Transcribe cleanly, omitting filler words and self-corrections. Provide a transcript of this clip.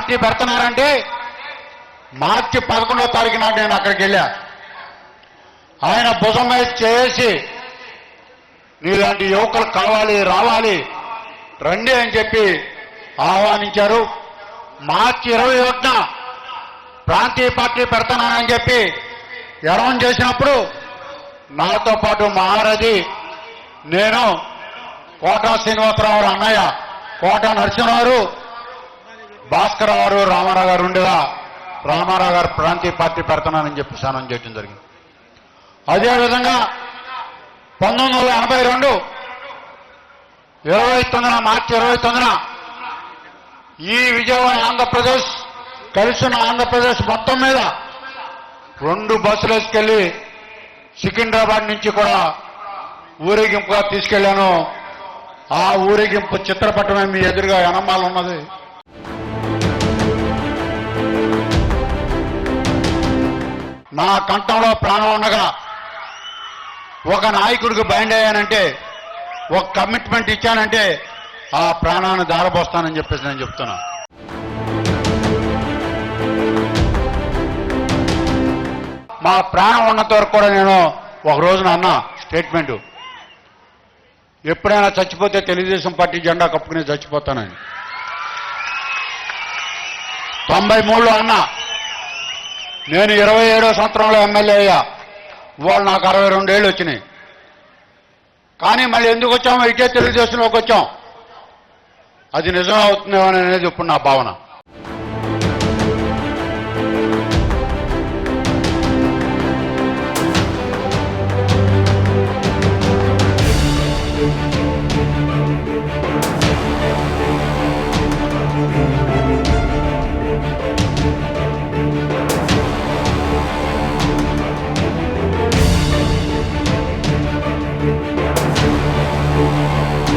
Party పెడుతున్నారంటే మార్చి 11వ తారీఖు నాడు నేను అక్కడికి వెళ్ళా. ఆయన భుజం మీద చేసి నీలాంటి యువకులు కావాలి, రావాలి, రండి అని చెప్పి ఆహ్వానించారు. మార్చి 21న ప్రాంతీయ పార్టీ పెడతానని చెప్పి అనౌన్స్ చేసినప్పుడు నాతో పాటు మహారథి, నేను, కోట శ్రీనివాసరావు అన్నయ్య, కోట నరసింహారావు, భాస్కర్ గారు, రామారావు గారు ఉండేలా రామారావు గారు ప్రాంతీయ పార్టీ పెడతానని చెప్పి అనౌన్స్ చేయడం జరిగింది. అదేవిధంగా 1982 మార్చి 29న ఈ విజయవాడ ఆంధ్రప్రదేశ్ కలిసిన ఆంధ్రప్రదేశ్ మొత్తం మీద 2 బస్సులు వేసుకెళ్లి సికింద్రాబాద్ నుంచి కూడా ఊరేగింపుగా తీసుకెళ్లాను. ఆ ఊరేగింపు చిత్రపటమే మీ ఎదురుగా ఎనమాలు ఉన్నది. నా కంఠంలో ప్రాణం ఉండగా ఒక నాయకుడికి బైండ్ అయ్యానంటే, ఒక కమిట్మెంట్ ఇచ్చానంటే ఆ ప్రాణాన్ని దారపోస్తానని చెప్పేసి నేను చెప్తున్నా. మా ప్రాణం ఉన్నంత వరకు కూడా నేను ఒక రోజున అన్నా స్టేట్మెంటు, ఎప్పుడైనా చచ్చిపోతే తెలుగుదేశం పార్టీ జెండా కప్పుకుని చచ్చిపోతానని. 93లో అన్నా. నేను 27వ సంవత్సరంలో ఎమ్మెల్యే అయ్యా. ఇవాళ నాకు 62 ఏళ్ళు వచ్చినాయి. కానీ మళ్ళీ ఎందుకు వచ్చామో ఇటే తెలుగుదేశంలోకి వచ్చాం. అది నిజం అవుతుందేమో అనేది ఇప్పుడు నా భావన.